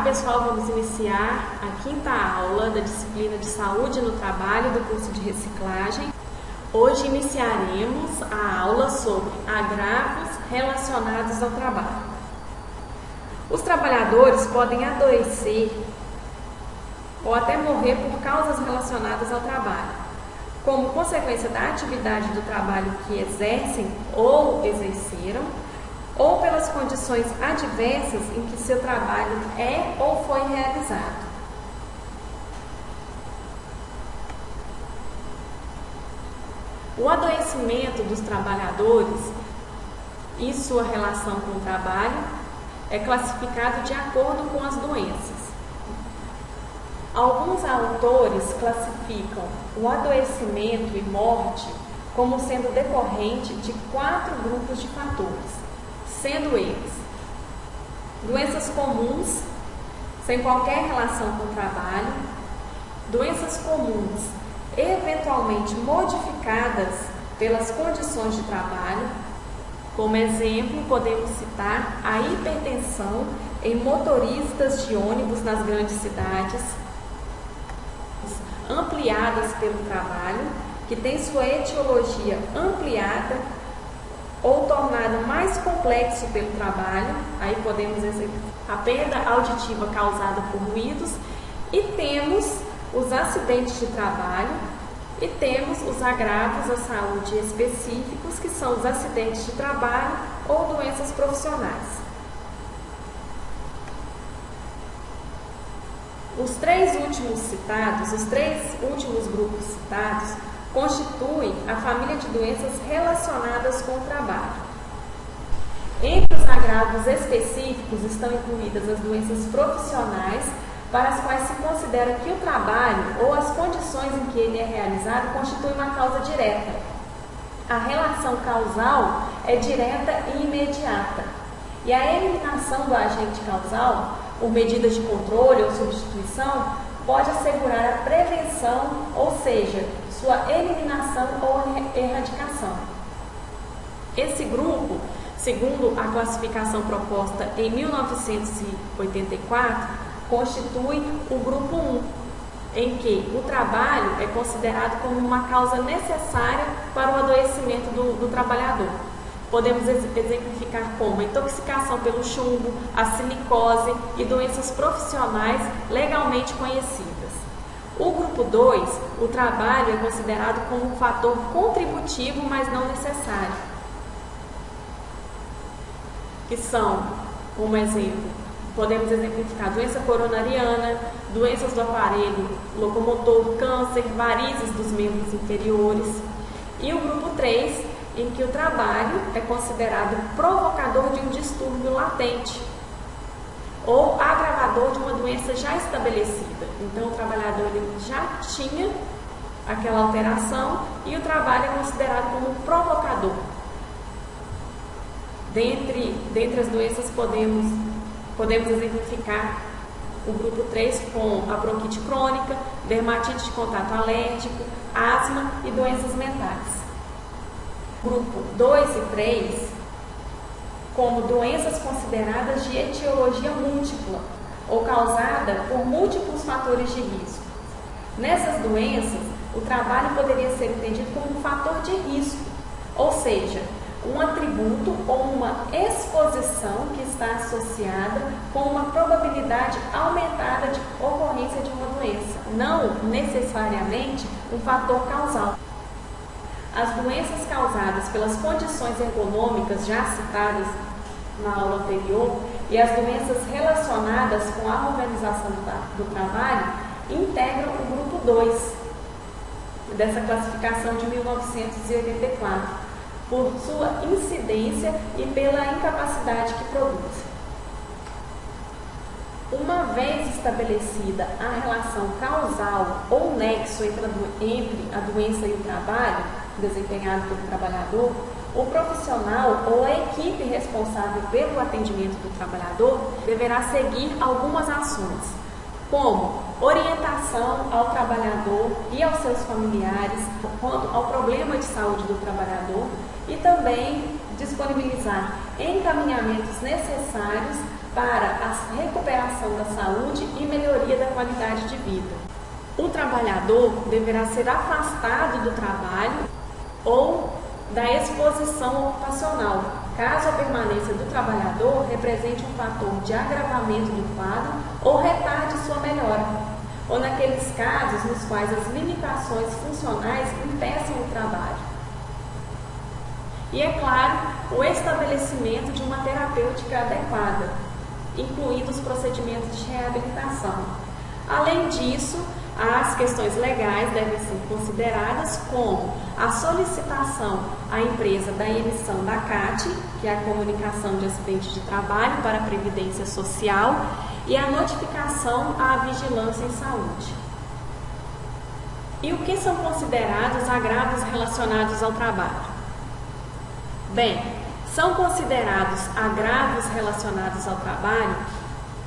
pessoal, vamos iniciar a 5ª aula da disciplina de Saúde no Trabalho do curso de Reciclagem. Hoje iniciaremos a aula sobre agravos relacionados ao trabalho. Os trabalhadores podem adoecer ou até morrer por causas relacionadas ao trabalho, como consequência da atividade do trabalho que exercem ou exerceram, ou pelas condições adversas em que seu trabalho é ou foi realizado. O adoecimento dos trabalhadores e sua relação com o trabalho é classificado de acordo com as doenças. Alguns autores classificam o adoecimento e morte como sendo decorrente de 4 grupos de fatores, sendo eles doenças comuns, sem qualquer relação com o trabalho, doenças comuns eventualmente modificadas pelas condições de trabalho. Como exemplo, podemos citar a hipertensão em motoristas de ônibus nas grandes cidades, ampliadas pelo trabalho, que tem sua etiologia ampliada ou tornado mais complexo pelo trabalho. Aí podemos exemplificar a perda auditiva causada por ruídos, e temos os acidentes de trabalho e temos os agravos à saúde específicos, que são os acidentes de trabalho ou doenças profissionais. Os 3 últimos grupos citados constituem a família de doenças relacionadas com o trabalho. Entre os agravos específicos estão incluídas as doenças profissionais, para as quais se considera que o trabalho ou as condições em que ele é realizado constituem uma causa direta. A relação causal é direta e imediata, e a eliminação do agente causal, por medidas de controle ou substituição, pode assegurar a prevenção, ou seja, sua eliminação ou erradicação. Esse grupo, segundo a classificação proposta em 1984, constitui o grupo 1, em que o trabalho é considerado como uma causa necessária para o adoecimento do trabalhador. Podemos exemplificar como a intoxicação pelo chumbo, a silicose e doenças profissionais legalmente conhecidas. O grupo 2, o trabalho é considerado como um fator contributivo, mas não necessário, que são, como exemplo, podemos exemplificar doença coronariana, doenças do aparelho locomotor, câncer, varizes dos membros inferiores. E o grupo 3, em que o trabalho é considerado provocador de um distúrbio latente ou agravador de uma doença já estabelecida. Então, o trabalhador ele já tinha aquela alteração e o trabalho é considerado como um provocador. Dentre as doenças, podemos exemplificar o grupo 3 com a bronquite crônica, dermatite de contato alérgico, asma e doenças mentais. Grupo 2 e 3 como doenças consideradas de etiologia múltipla ou causada por múltiplos fatores de risco. Nessas doenças, o trabalho poderia ser entendido como um fator de risco, ou seja, um atributo ou uma exposição que está associada com uma probabilidade aumentada de ocorrência de uma doença, não necessariamente um fator causal. As doenças causadas pelas condições ergonômicas já citadas na aula anterior e as doenças relacionadas com a organização do trabalho integram o grupo 2 dessa classificação de 1984. Por sua incidência e pela incapacidade que produz. Uma vez estabelecida a relação causal ou nexo entre a doença e o trabalho desempenhado pelo trabalhador, o profissional ou a equipe responsável pelo atendimento do trabalhador deverá seguir algumas ações, como orientação ao trabalhador e aos seus familiares quanto ao problema de saúde do trabalhador, e também disponibilizar encaminhamentos necessários para a recuperação da saúde e melhoria da qualidade de vida. O trabalhador deverá ser afastado do trabalho ou da exposição ocupacional, caso a permanência do trabalhador represente um fator de agravamento do quadro ou retarde sua melhora, ou naqueles casos nos quais as limitações funcionais impeçam o trabalho. E, é claro, o estabelecimento de uma terapêutica adequada, incluindo os procedimentos de reabilitação. Além disso, as questões legais devem ser consideradas, como a solicitação à empresa da emissão da CAT, que é a Comunicação de Acidente de Trabalho para a Previdência Social, e a notificação à Vigilância em Saúde. E o que são considerados agravos relacionados ao trabalho? Bem, são considerados agravos relacionados ao trabalho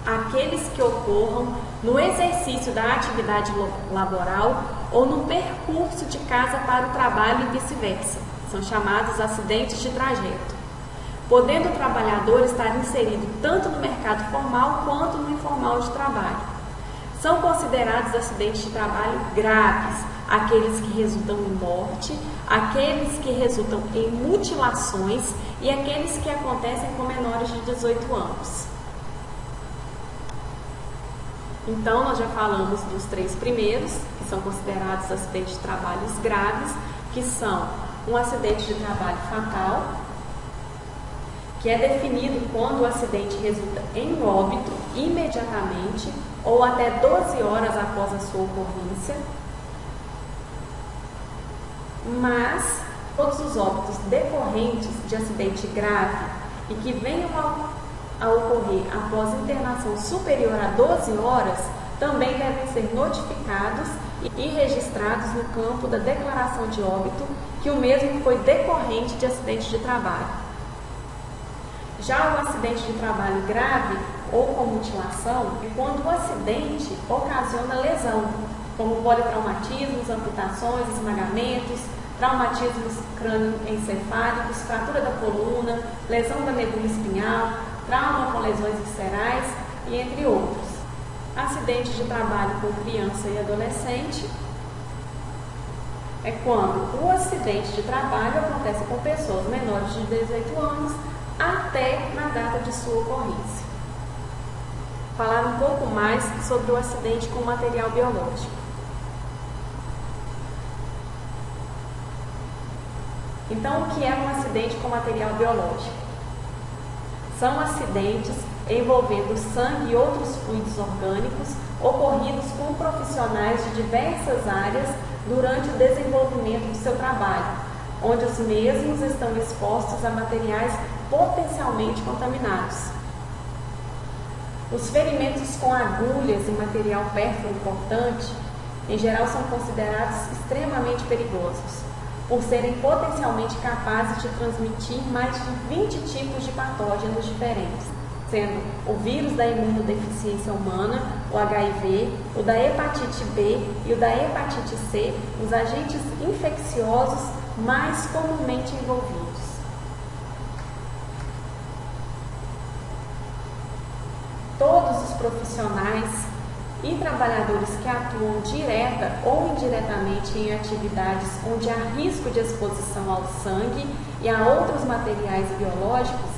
aqueles que ocorram no exercício da atividade laboral ou no percurso de casa para o trabalho e vice-versa. São chamados acidentes de trajeto, podendo o trabalhador estar inserido tanto no mercado formal quanto no informal de trabalho. São considerados acidentes de trabalho graves aqueles que resultam em morte, aqueles que resultam em mutilações e aqueles que acontecem com menores de 18 anos. Então, nós já falamos dos 3 primeiros, que são considerados acidentes de trabalhos graves, que são um acidente de trabalho fatal, que é definido quando o acidente resulta em óbito imediatamente ou até 12 horas após a sua ocorrência. Mas todos os óbitos decorrentes de acidente grave e que venham a ocorrer após internação superior a 12 horas também devem ser notificados e registrados no campo da declaração de óbito, que o mesmo foi decorrente de acidente de trabalho. Já o acidente de trabalho grave ou com mutilação é quando o acidente ocasiona lesão, como politraumatismos, amputações, esmagamentos, traumatismos crânioencefálicos, fratura da coluna, lesão da medula espinhal, trauma com lesões viscerais e entre outros. Acidente de trabalho com criança e adolescente é quando o acidente de trabalho acontece com pessoas menores de 18 anos até na data de sua ocorrência. Falar um pouco mais sobre o acidente com material biológico. Então, o que é um acidente com material biológico? São acidentes envolvendo sangue e outros fluidos orgânicos ocorridos com profissionais de diversas áreas durante o desenvolvimento do seu trabalho, onde os mesmos estão expostos a materiais potencialmente contaminados. Os ferimentos com agulhas e material pérfuro cortante, em geral, são considerados extremamente perigosos, por serem potencialmente capazes de transmitir mais de 20 tipos de patógenos diferentes, sendo o vírus da imunodeficiência humana, o HIV, o da hepatite B e o da hepatite C, os agentes infecciosos mais comumente envolvidos. Todos os profissionais e trabalhadores que atuam direta ou indiretamente em atividades onde há risco de exposição ao sangue e a outros materiais biológicos,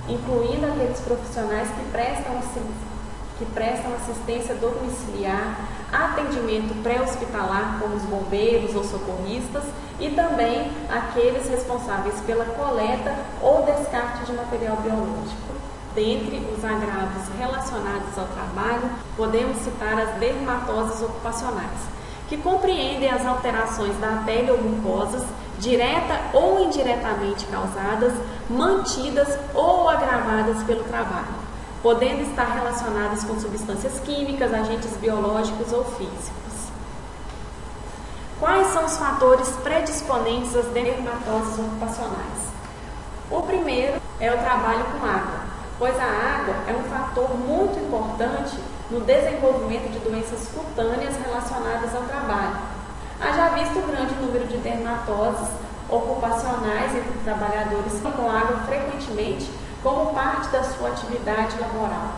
incluindo aqueles profissionais que prestam assistência domiciliar, atendimento pré-hospitalar, como os bombeiros ou socorristas, e também aqueles responsáveis pela coleta ou descarte de material biológico. Dentre os agravos relacionados ao trabalho, podemos citar as dermatoses ocupacionais, que compreendem as alterações da pele ou mucosas, direta ou indiretamente causadas, mantidas ou agravadas pelo trabalho, podendo estar relacionadas com substâncias químicas, agentes biológicos ou físicos. Quais são os fatores predisponentes às dermatoses ocupacionais? O primeiro é o trabalho com água, pois a água é um fator muito importante no desenvolvimento de doenças cutâneas relacionadas ao trabalho. Haja visto o grande número de dermatoses ocupacionais entre trabalhadores com água frequentemente como parte da sua atividade laboral.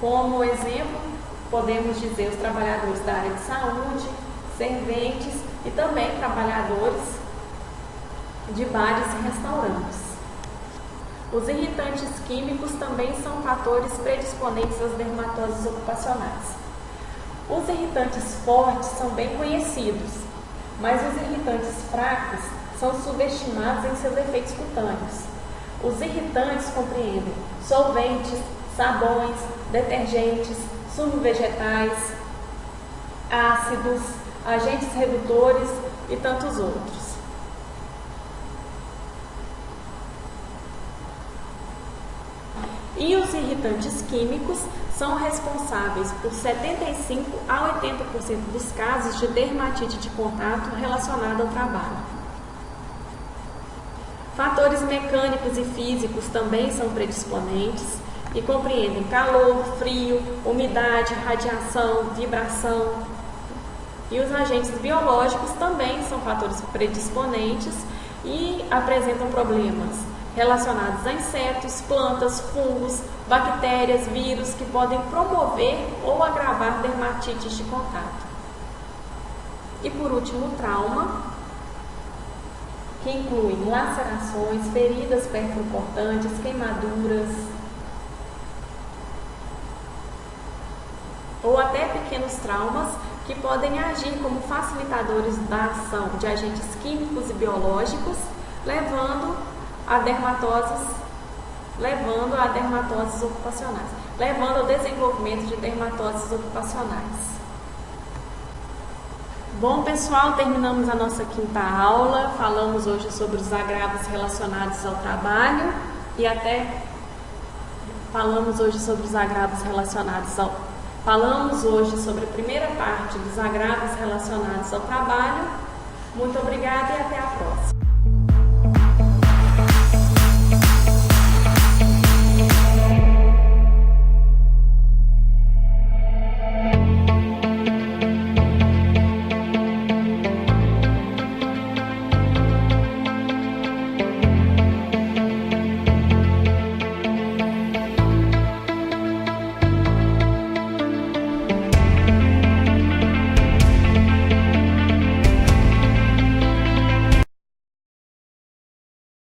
Como exemplo, podemos dizer os trabalhadores da área de saúde, serventes e também trabalhadores de bares e restaurantes. Os irritantes químicos também são fatores predisponentes às dermatoses ocupacionais. Os irritantes fortes são bem conhecidos, mas os irritantes fracos são subestimados em seus efeitos cutâneos. Os irritantes compreendem solventes, sabões, detergentes, sumos vegetais, ácidos, agentes redutores e tantos outros. E os irritantes químicos são responsáveis por 75 a 80% dos casos de dermatite de contato relacionada ao trabalho. Fatores mecânicos e físicos também são predisponentes e compreendem calor, frio, umidade, radiação, vibração. E os agentes biológicos também são fatores predisponentes e apresentam problemas relacionados a insetos, plantas, fungos, bactérias, vírus que podem promover ou agravar dermatites de contato. E por último, o trauma, que incluem lacerações, feridas perfurocortantes, queimaduras ou até pequenos traumas que podem agir como facilitadores da ação de agentes químicos e biológicos, levando a dermatoses ocupacionais, levando ao desenvolvimento de dermatoses ocupacionais. Bom, pessoal, terminamos a nossa quinta aula. Falamos hoje sobre os agravos relacionados ao trabalho e até falamos hoje sobre os agravos relacionados ao... Falamos hoje sobre a primeira parte dos agravos relacionados ao trabalho. Muito obrigada e até a próxima.